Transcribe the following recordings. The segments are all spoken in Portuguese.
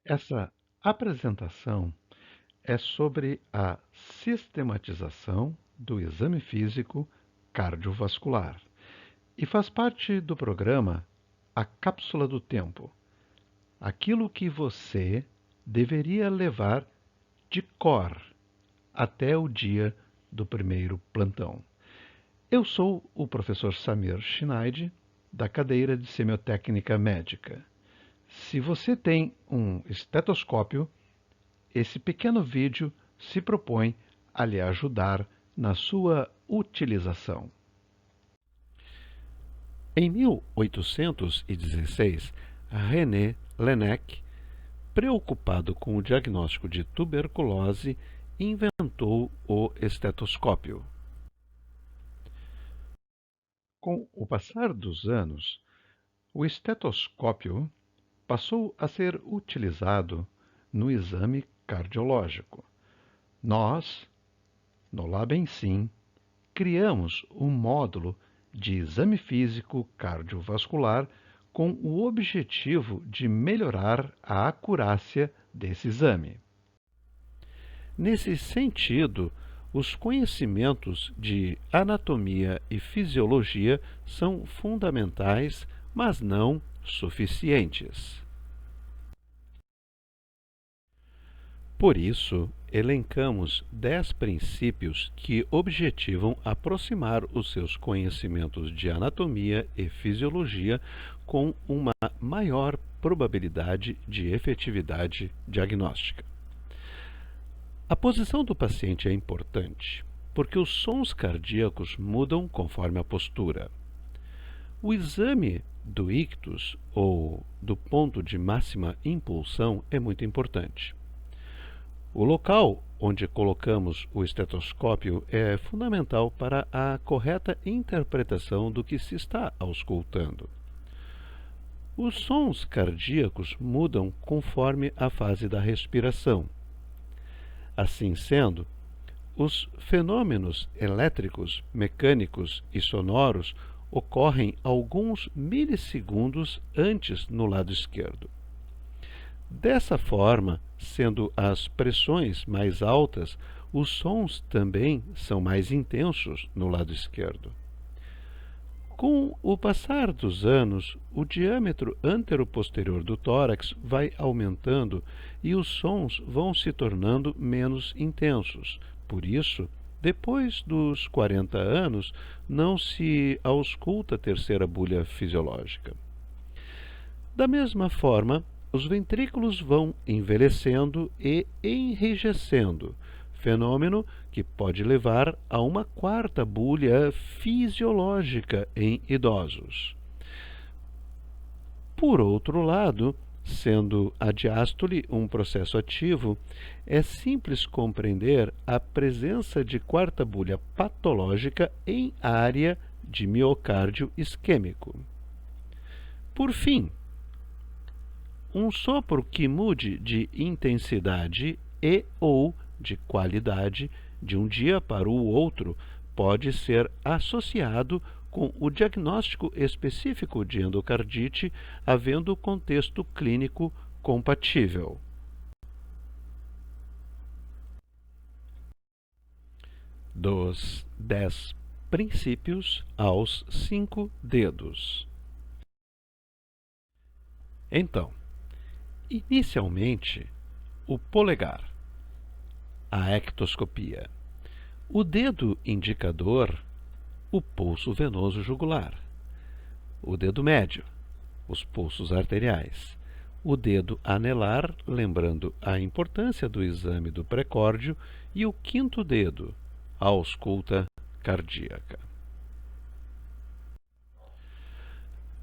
Essa apresentação é sobre a sistematização do exame físico cardiovascular e faz parte do programa A Cápsula do Tempo, aquilo que você deveria levar de cor até o dia do primeiro plantão. Eu sou o professor Samir Schneid, da cadeira de Semiotécnica Médica. Se você tem um estetoscópio, esse pequeno vídeo se propõe a lhe ajudar na sua utilização. Em 1816, René Laennec, preocupado com o diagnóstico de tuberculose, inventou o estetoscópio. Com o passar dos anos, o estetoscópio passou a ser utilizado no exame cardiológico. Nós, no LabEnSim, criamos um módulo de exame físico cardiovascular com o objetivo de melhorar a acurácia desse exame. Nesse sentido, os conhecimentos de anatomia e fisiologia são fundamentais, mas não suficientes. Por isso, elencamos 10 princípios que objetivam aproximar os seus conhecimentos de anatomia e fisiologia com uma maior probabilidade de efetividade diagnóstica. A posição do paciente é importante, porque os sons cardíacos mudam conforme a postura. O exame do ictus, ou do ponto de máxima impulsão, é muito importante. O local onde colocamos o estetoscópio é fundamental para a correta interpretação do que se está auscultando. Os sons cardíacos mudam conforme a fase da respiração. Assim sendo, os fenômenos elétricos, mecânicos e sonoros ocorrem alguns milissegundos antes no lado esquerdo. Dessa forma, sendo as pressões mais altas, os sons também são mais intensos no lado esquerdo. Com o passar dos anos, o diâmetro anteroposterior do tórax vai aumentando e os sons vão se tornando menos intensos. Por isso, depois dos 40 anos, não se ausculta a terceira bulha fisiológica. Da mesma forma, os ventrículos vão envelhecendo e enrijecendo, fenômeno que pode levar a uma quarta bulha fisiológica em idosos. Por outro lado, sendo a diástole um processo ativo, é simples compreender a presença de quarta bulha patológica em área de miocárdio isquêmico. Por fim, um sopro que mude de intensidade e ou de qualidade de um dia para o outro pode ser associado com o diagnóstico específico de endocardite, havendo contexto clínico compatível. Dos 10 princípios aos 5 dedos. Então, inicialmente, o polegar, a ectoscopia, o dedo indicador, o pulso venoso jugular, o dedo médio, os pulsos arteriais, o dedo anelar, lembrando a importância do exame do precórdio, e o quinto dedo, a ausculta cardíaca.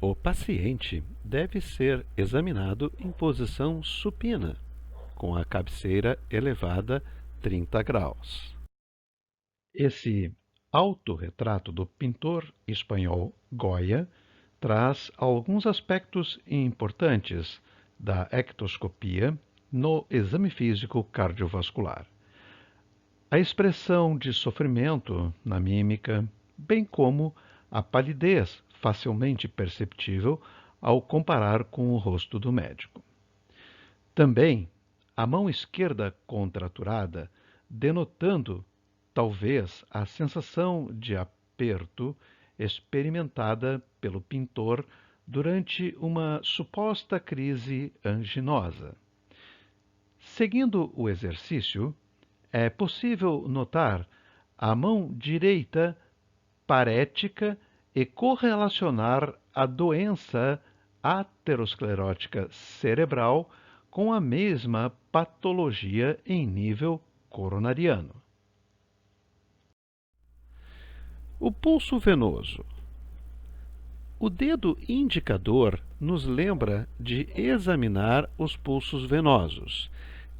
O paciente deve ser examinado em posição supina, com a cabeceira elevada 30 graus. Esse autorretrato do pintor espanhol Goya traz alguns aspectos importantes da ectoscopia no exame físico cardiovascular. A expressão de sofrimento na mímica, bem como a palidez facilmente perceptível ao comparar com o rosto do médico. Também a mão esquerda contraturada, denotando talvez a sensação de aperto experimentada pelo pintor durante uma suposta crise anginosa. Seguindo o exercício, é possível notar a mão direita parética e correlacionar a doença aterosclerótica cerebral com a mesma patologia em nível coronariano. O pulso venoso. O dedo indicador nos lembra de examinar os pulsos venosos.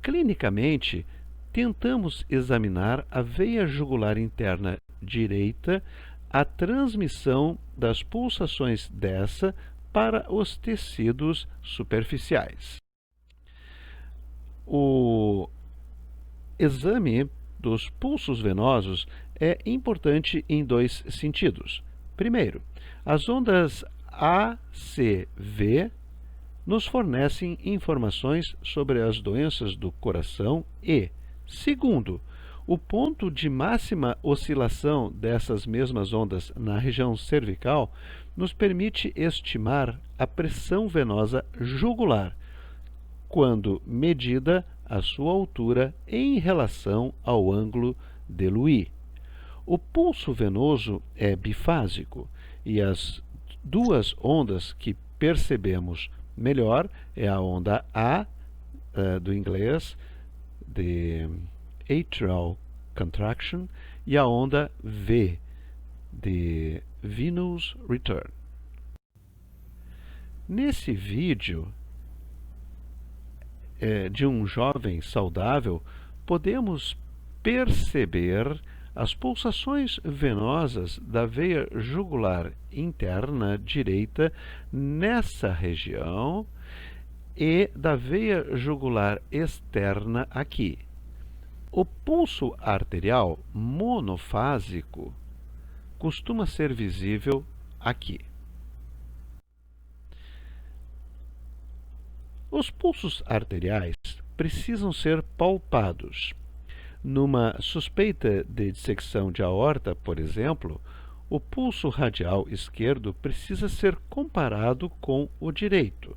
Clinicamente, tentamos examinar a veia jugular interna direita, a transmissão das pulsações dessa para os tecidos superficiais. O exame dos pulsos venosos é importante em dois sentidos. Primeiro, as ondas ACV nos fornecem informações sobre as doenças do coração e, segundo, o ponto de máxima oscilação dessas mesmas ondas na região cervical nos permite estimar a pressão venosa jugular, quando medida a sua altura em relação ao ângulo de Louis. O pulso venoso é bifásico e as duas ondas que percebemos melhor é a onda A, do inglês, de atrial contraction, e a onda V, de venous return. Nesse vídeo de um jovem saudável, podemos perceber as pulsações venosas da veia jugular interna direita nessa região e da veia jugular externa aqui. O pulso arterial monofásico costuma ser visível aqui. Os pulsos arteriais precisam ser palpados. Numa suspeita de dissecção de aorta, por exemplo, o pulso radial esquerdo precisa ser comparado com o direito.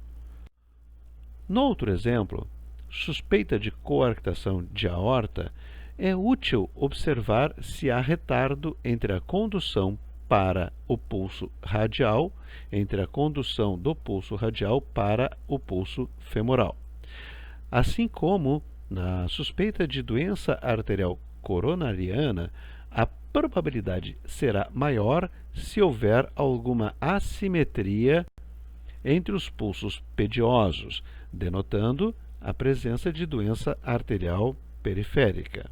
Noutro exemplo, suspeita de coarctação de aorta, é útil observar se há retardo entre a condução para o pulso radial, entre a condução do pulso radial para o pulso femoral. Assim como, na suspeita de doença arterial coronariana, a probabilidade será maior se houver alguma assimetria entre os pulsos pediosos, denotando a presença de doença arterial periférica.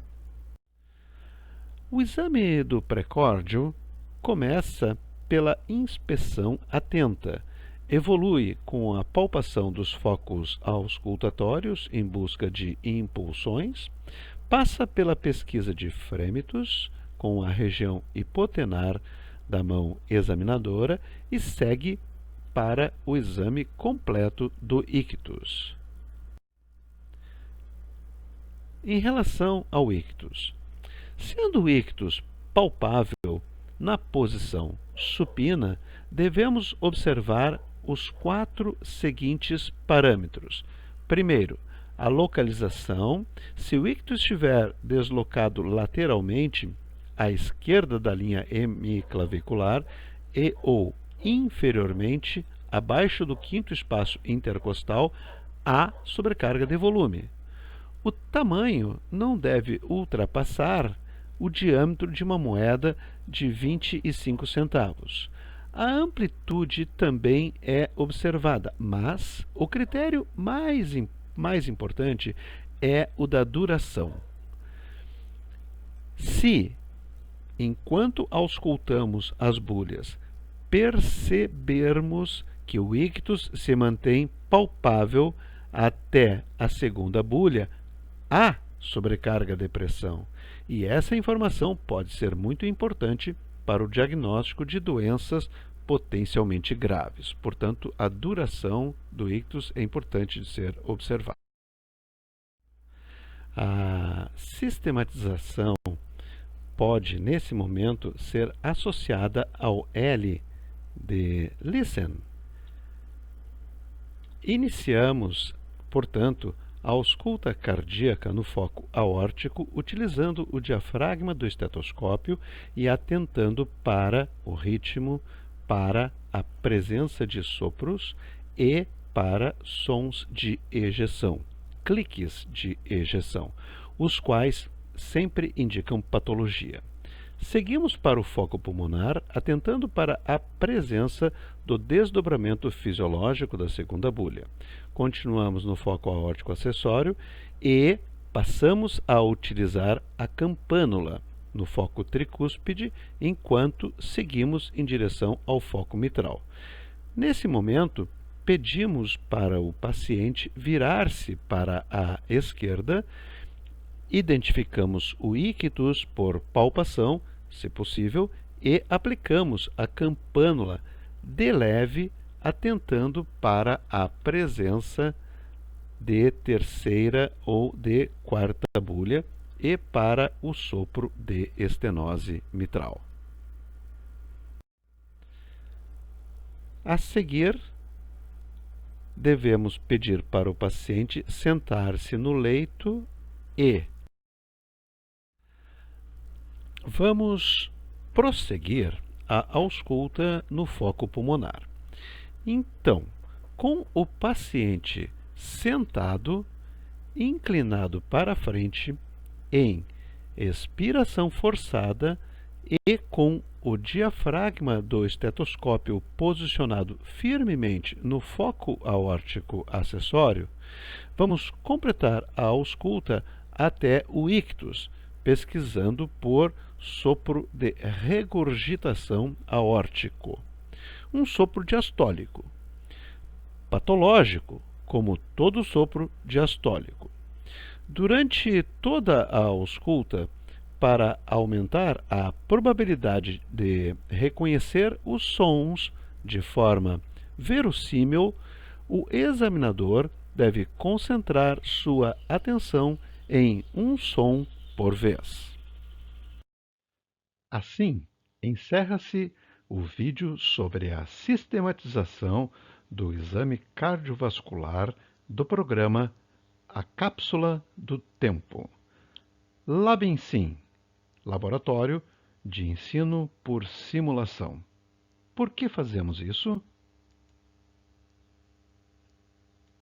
O exame do precórdio começa pela inspeção atenta, evolui com a palpação dos focos auscultatórios em busca de impulsões, passa pela pesquisa de frêmitos com a região hipotenar da mão examinadora e segue para o exame completo do ictus. Em relação ao ictus, sendo o ictus palpável na posição supina, devemos observar os 4 seguintes parâmetros. Primeiro, a localização. Se o ictus estiver deslocado lateralmente à esquerda da linha hemiclavicular e ou inferiormente, abaixo do 5º espaço intercostal, há sobrecarga de volume. O tamanho não deve ultrapassar o diâmetro de uma moeda de 25 centavos. A amplitude também é observada, mas o critério mais importante é o da duração. Se, enquanto auscultamos as bulhas, percebermos que o ictus se mantém palpável até a segunda bulha, há sobrecarga de pressão. E essa informação pode ser muito importante para o diagnóstico de doenças potencialmente graves. Portanto, a duração do ictus é importante de ser observada. A sistematização pode, nesse momento, ser associada ao L de listen. Iniciamos, portanto, a ausculta cardíaca no foco aórtico, utilizando o diafragma do estetoscópio e atentando para o ritmo, para a presença de sopros e para sons de ejeção, cliques de ejeção, os quais sempre indicam patologia. Seguimos para o foco pulmonar, atentando para a presença do desdobramento fisiológico da segunda bulha. Continuamos no foco aórtico acessório e passamos a utilizar a campânula no foco tricúspide, enquanto seguimos em direção ao foco mitral. Nesse momento, pedimos para o paciente virar-se para a esquerda. Identificamos o ictus por palpação, se possível, e aplicamos a campânula de leve, atentando para a presença de terceira ou de quarta bulha e para o sopro de estenose mitral. A seguir, devemos pedir para o paciente sentar-se no leito e vamos prosseguir a ausculta no foco pulmonar. Então, com o paciente sentado, inclinado para frente, em expiração forçada e com o diafragma do estetoscópio posicionado firmemente no foco aórtico acessório, vamos completar a ausculta até o ictus, pesquisando por sopro de regurgitação aórtico. Um sopro diastólico, patológico, como todo sopro diastólico. Durante toda a ausculta, para aumentar a probabilidade de reconhecer os sons de forma verossímil, o examinador deve concentrar sua atenção em um som por vez. Assim, encerra-se o vídeo sobre a sistematização do exame cardiovascular do programa A Cápsula do Tempo. LabEnSim, Laboratório de Ensino por Simulação. Por que fazemos isso?